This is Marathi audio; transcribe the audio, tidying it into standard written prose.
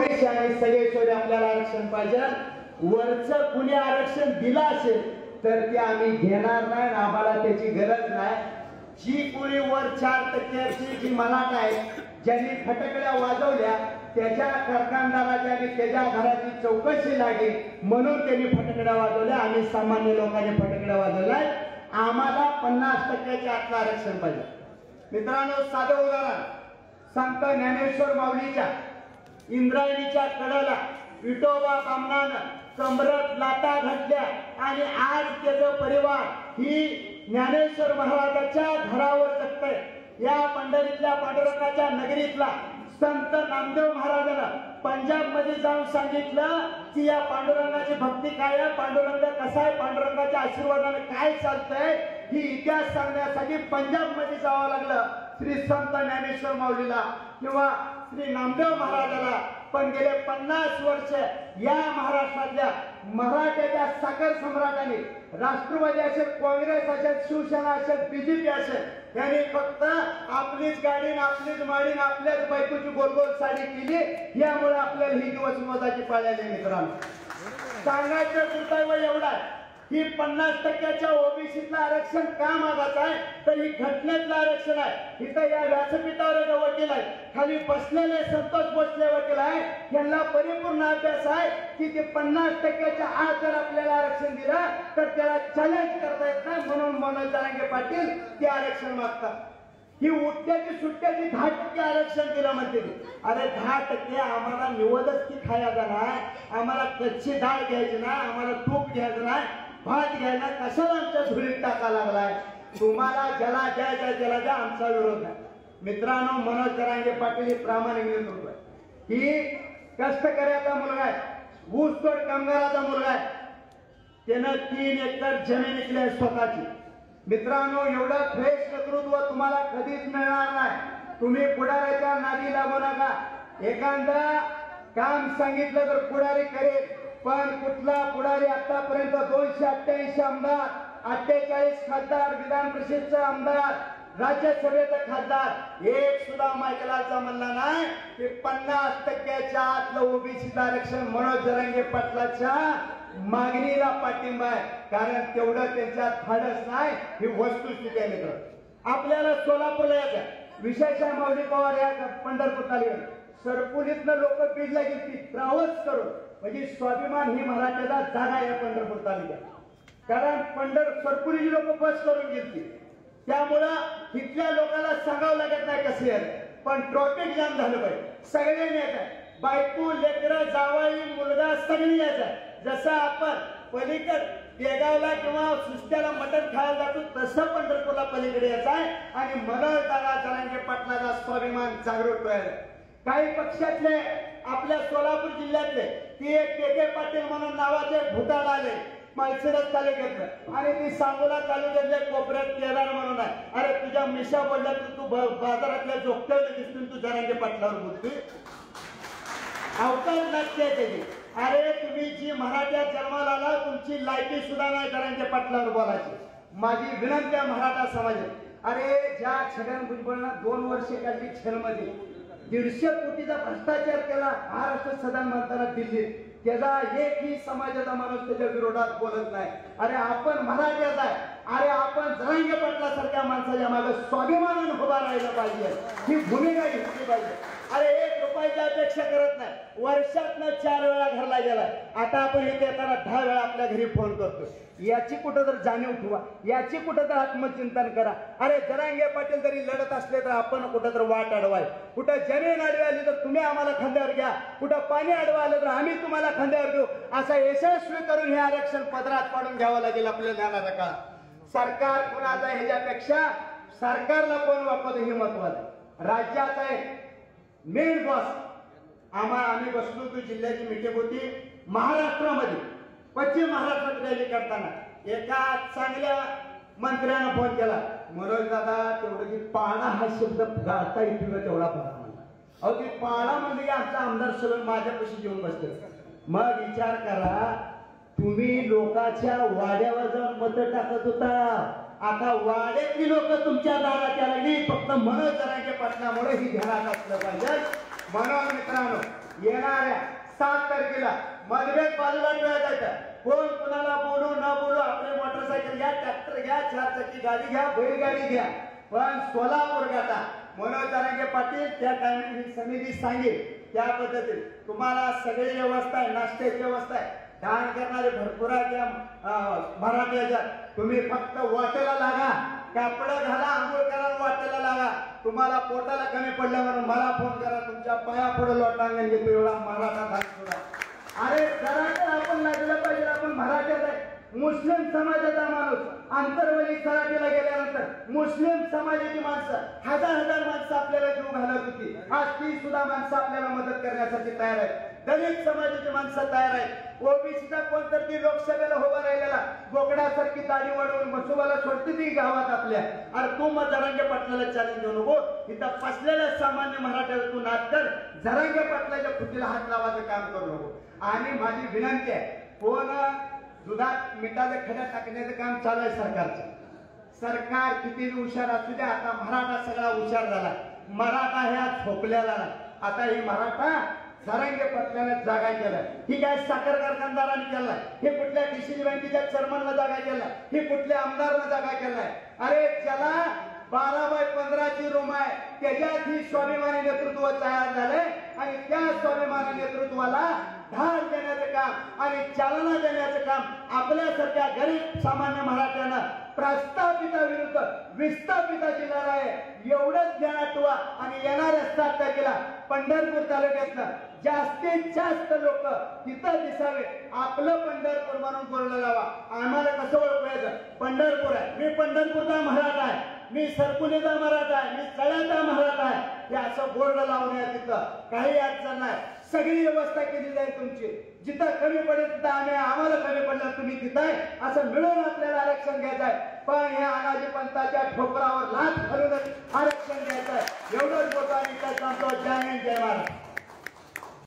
ओबीसी आणि सगळे सोडे आपल्याला आरक्षण पाहिजे. वरचं कुणी आरक्षण दिलं असेल तर ते आम्ही घेणार नाही, आम्हाला त्याची गरज नाही. जी कोणी वर 4% जी मराठा आहे, ज्यांनी फटकड्या वाजवल्या त्याच्या कारखानदाराची आणि त्याच्या घराची चौकशी लागेल म्हणून त्यांनी फटकड्या वाजवल्या. आम्ही सामान्य लोकांनी फटकड्या वाजवलाय. आम्हाला 50% आतलं आरक्षण पाहिजे. मित्रांनो, साधं उदाहरण संत ज्ञानेश्वर माऊलीच्या इंद्रायणीच्या कडाला विठोबा बामणानं कमरत लाता घातल्या आणि आज त्याचं परिवार ही ज्ञानेश्वर महाराजाच्या घरावर जगतंय. या पंढरीतल्या पांडुरंगाच्या नगरीतला संत नामदेव महाराजांना पंजाब मध्ये जाऊन सांगितलं की या पांडुरंगाची भक्ती काय आहे, पांडुरंग कसा आहे, पांडुरंगाच्या आशीर्वादाने काय चालतंय ही इतिहास सांगण्यासाठी पंजाब मध्ये जावं लागलं श्री संत ज्ञानेश्वर माऊलीला किंवा श्री नामदेव महाराजाला. पण गेले 50 वर्ष या महाराष्ट्रातल्या मराठ्याच्या साखर सम्राटांनी राष्ट्रवादी असेल, काँग्रेस असेल, शिवसेना असेल, बीजेपी असेल यांनी फक्त आपलीच गाडी आपलीच माडी आपल्याच बायकोची गोलगोल साडी केली. यामुळे आपल्याला ही दिवस मोजाची पाळी आली. मित्रांनो, सांगायचं दुर्दैव एवढा ही 50% ओबीसीतलं आरक्षण का मागायचं आहे तर ही घटनेतलं आरक्षण आहे. इथं या व्यासपीठावर वकील आहे, खाली बसलेले संतोष भोसले वकील आहे, यांना परिपूर्ण अभ्यास आहे की ते 50%च्या आत जर आपल्याला आरक्षण दिलं तर त्याला चॅलेंज करता येत नाही. म्हणून मनोज जरांगे पाटील ते आरक्षण मागतात. ही उठ्याची सुट्ट्याची 10% आरक्षण दिलं म्हणते. अरे 10% आम्हाला निवडच की खायचा नाही, आम्हाला कच्ची डाळ घ्यायची नाही, आम्हाला तूप घ्यायचं नाही, भात घ्यायला कशाला आमच्या धुळीत टाका लागलाय. तुम्हाला ज्याला द्यायचा त्याला द्या, आमचा विरोध नाही. मित्रांनो, मनोज जरांगे पाटील हे प्रामाणिक नेतृत्व आहे. ही कष्टकऱ्याचा मुलगा आहे, ऊसतोड कामगाराचा मुलगा आहे. त्यानं 3 एकर जमीन विकली आहे स्वतःची. मित्रांनो, एवढं फ्रेश नेतृत्व तुम्हाला कधीच मिळणार नाही. तुम्ही पुढाऱ्याच्या नादी लागू नका. एखादा काम सांगितलं तर पुढारी करेल, पण कुठला पुढारी आतापर्यंत 288 आमदार, 48 खासदार, विधान परिषदचा आमदार, राज्यसभेचा खासदार एक सुद्धा मायकलाचा म्हणला नाही की 50%च्या आतलं ओबीसी आरक्षण मनोज जरांगे पाटलाच्या मागणीला पाठिंबा आहे. कारण तेवढं त्यांच्यात धाडस नाही. ही वस्तुस्थिती आहे. मित्र, आपल्याला सोलापूरला यायचं, विशेष माऊली पवार या पंढरपूर तालुक्यात सरपुलीतनं लोक बीडला गेली ट्रॅव्हल्स करून, म्हणजे स्वाभिमान ही मराठ्याचा जागा आहे पंढरपूर तालुक्यात. कारण सरपुलीची लोक बस करून गेली, त्यामुळं तिथल्या लोकांना सांगावं लागत नाही कसे आहे. पण ट्रॉफिक जाम झालं पाहिजे. सगळ्यांनी येत आहे, बायको लेकरं जावाई मुलगा सगळी यायचं आहे. जसं आपण पलीकड देगावला किंवा सुस्त्याला मटण खायला जातो तसं पंढरपूरला पलीकडे यायचं आहे. आणि मनोज जरांगे पाटलाचा स्वाभिमान जागृत व्हायला. काही पक्षातले आपल्या सोलापूर जिल्ह्यातले ती एक के पाटील म्हणून नावाचे भूताळ आले माळशिरस तालुक्यातलं, आणि ती सांगोला तालुक्यातले कोपऱ्यात केदार म्हणून आहे. अरे तुझ्या मिशा बोलल्या तर तू बाजारातल्या जोगत्याला दिसतून तू जरांगे पाटलावर बोलतोय. अवकाश लागते त्याची. अरे तुम्ही जी मराठ्यात जन्माला आला तुमची लायकी सुद्धा नाही जरांगे पाटलावर बोलायची. माझी विनंती आहे मराठा समाजात. अरे ज्या छगन भुजबळनं 2 वर्षे काढली छलमध्ये 150 कोटीचा भ्रष्टाचार केला महाराष्ट्र सदन म्हणताना दिल्लीत, त्याचा एकही समाजाचा माणूस त्याच्या विरोधात बोलत नाही. अरे आपण मराठ्याचा आहे, अरे आपण जरांगे पाटलासारख्या माणसाच्या मागे स्वाभिमानानं उभा राहिलं पाहिजे, ही भूमिका घेतली पाहिजे. अरे 1 रुपयाची अपेक्षा करत नाही. वर्षातनं 4 वेळा घरला गेला, आता आपण इथे येताना 10 वेळा आपल्या घरी फोन करतो. याची कुठं तर जाणीव ठेवा, याची कुठं तर आत्मचिंतन करा. अरे जरांगे पाटील जरी लढत असले तर आपण कुठं तर वाट अडवाय, कुठं जमीन आडवी आली तर तुम्ही आम्हाला खांद्यावर घ्या, कुठं पाणी आडवं आलं तर आम्ही तुम्हाला खांद्यावर घेऊ. असं यशस्वी करून हे आरक्षण पदरात पाडून घ्यावं लागेल आपल्याला जाणारा काळ. सरकार कोणाचा ह्याच्यापेक्षा सरकारला कोण वापरतो हे महत्वाचं. राज्याचा एक मेन बॉस आम्ही बसलो होतो. जिल्ह्याची मीटिंग होती महाराष्ट्रामध्ये, पश्चिम महाराष्ट्रात रॅली करताना एका चांगल्या मंत्र्यानं फोन केला, मनोज दादा तेवढं की पाळणा हा शब्द गाळता येतो तेवढा बघा म्हणला. अहो ती पाळणा म्हणजे की आमचा आमदार सगळं माझ्यापाशी येऊन बसते. मग विचार करा, तुम्ही लोकांच्या वाड्यावर जाऊन मतं टाकत होता, आता वाड्यातली लोक तुमच्या दारात यायला लागली फक्त मनोज जरांगे पाटलामुळे ही ध्यानात असलं पाहिजे. म्हणून मित्रांनो, येणाऱ्या 7 तारखेला मतभेद बाजूला ठेवायचा. कोण कुणाला बोलू न बोलू, आपले मोटरसायकल घ्या, ट्रॅक्टर घ्या, 4 चाकी गाडी घ्या, बैलगाडी घ्या, पण सोलापूर गाठा. मनोज जरांगे पाटील त्या टायमिंग समिती सांगेल त्या पद्धतीने तुम्हाला सगळी व्यवस्था आहे, नाश्त्याची व्यवस्था आहे, दान करणारे भरपूर आहे मराठी ह्याच्यात. तुम्ही फक्त वाटेला लागा, कापडं घाला, आंघोळ करा, वाटेला लागा. तुम्हाला पोटाला कमी पडलं म्हणून मला फोन करा, तुमच्या पाया पुढे लोटांगण घेतो एवढा मराठा धान सुद्धा. अरे जरा तर आपण लागलं पाहिजे, आपण मराठ्यात आहे. मुस्लिम समाजाचा माणूस आंतरवली सराटीला गेल्यानंतर मुस्लिम समाजाची माणसं हजार माणसं आपल्याला जीव घालत होती. आज ती सुद्धा माणसं आपल्याला मदत करण्यासाठी तयार आहे. दलित समाजाची माणसं तयार आहे. ओबीसीचा कोणतर ती लोकसभेला उभा राहिलेला बोकडासारखी दाढी वाढवून मसुबाला सोडते ती गावात आपल्या. अरे तू मग जरांगे पाटलाला चॅलेंज देऊ नको. इथं फसलेल्या सामान्य मराठ्याला तू नाच कर, जरांगे पाटलाच्या खुटीला हात लावायचं काम करू नको. आणि माझी विनंती आहे, कोण दुधात मिठाचे खड्या टाकण्याचं काम चालू आहे सरकारचं. सरकार किती हुशार असू द्या, आता मराठा सगळा हुशार झाला. मराठा ह्या झोपल्याला आता ही मराठा जरांगे पाटलाने जागा केलाय. ही काय साखर कारखानदारांनी केलाय, हे कुठल्या डीसीजी बँकेच्या चेअरमनला जागा केलाय, हे कुठल्या आमदारला जागा केलाय. अरे ज्याला 12x15ची रूम आहे त्याच्यात ही स्वाभिमानी नेतृत्व तयार झालंय आणि त्या स्वाभिमानी नेतृत्वाला ढाल देण्याचं काम आणि चालना देण्याचं काम आपल्यासारख्या गरीब सामान्य मराठ्यांना प्रस्थापिताविरुद्ध विस्थापिताची लढाई एवढंच ध्यानात ठेवा. आणि येणाऱ्या 7 तारखेला पंढरपूर तालुक्यातनं जास्तीत जास्त लोक तिथं दिसावे. आपलं पंढरपूर म्हणून बोललं लावा. आम्हाला कसं ओळखायचं, पंढरपूर आहे, मी पंढरपूरचा मराठा आहे, मी सरकुलीचा मराठा आहे, मी सळ्याचा मराठा आहे, हे असं बोर्ड लावण्यात तिथं काही अडचण नाही. सगळी व्यवस्था केली जाईल तुमची. जिथं कमी पडेल तिथं आम्हाला कमी पडलं तुम्ही तिथं आहे असं मिळून आपल्याला आरक्षण घ्यायचं आहे. पण या अनाजी पंथाच्या ठोकरावर लाथ घालूनच आरक्षण घ्यायचं आहे.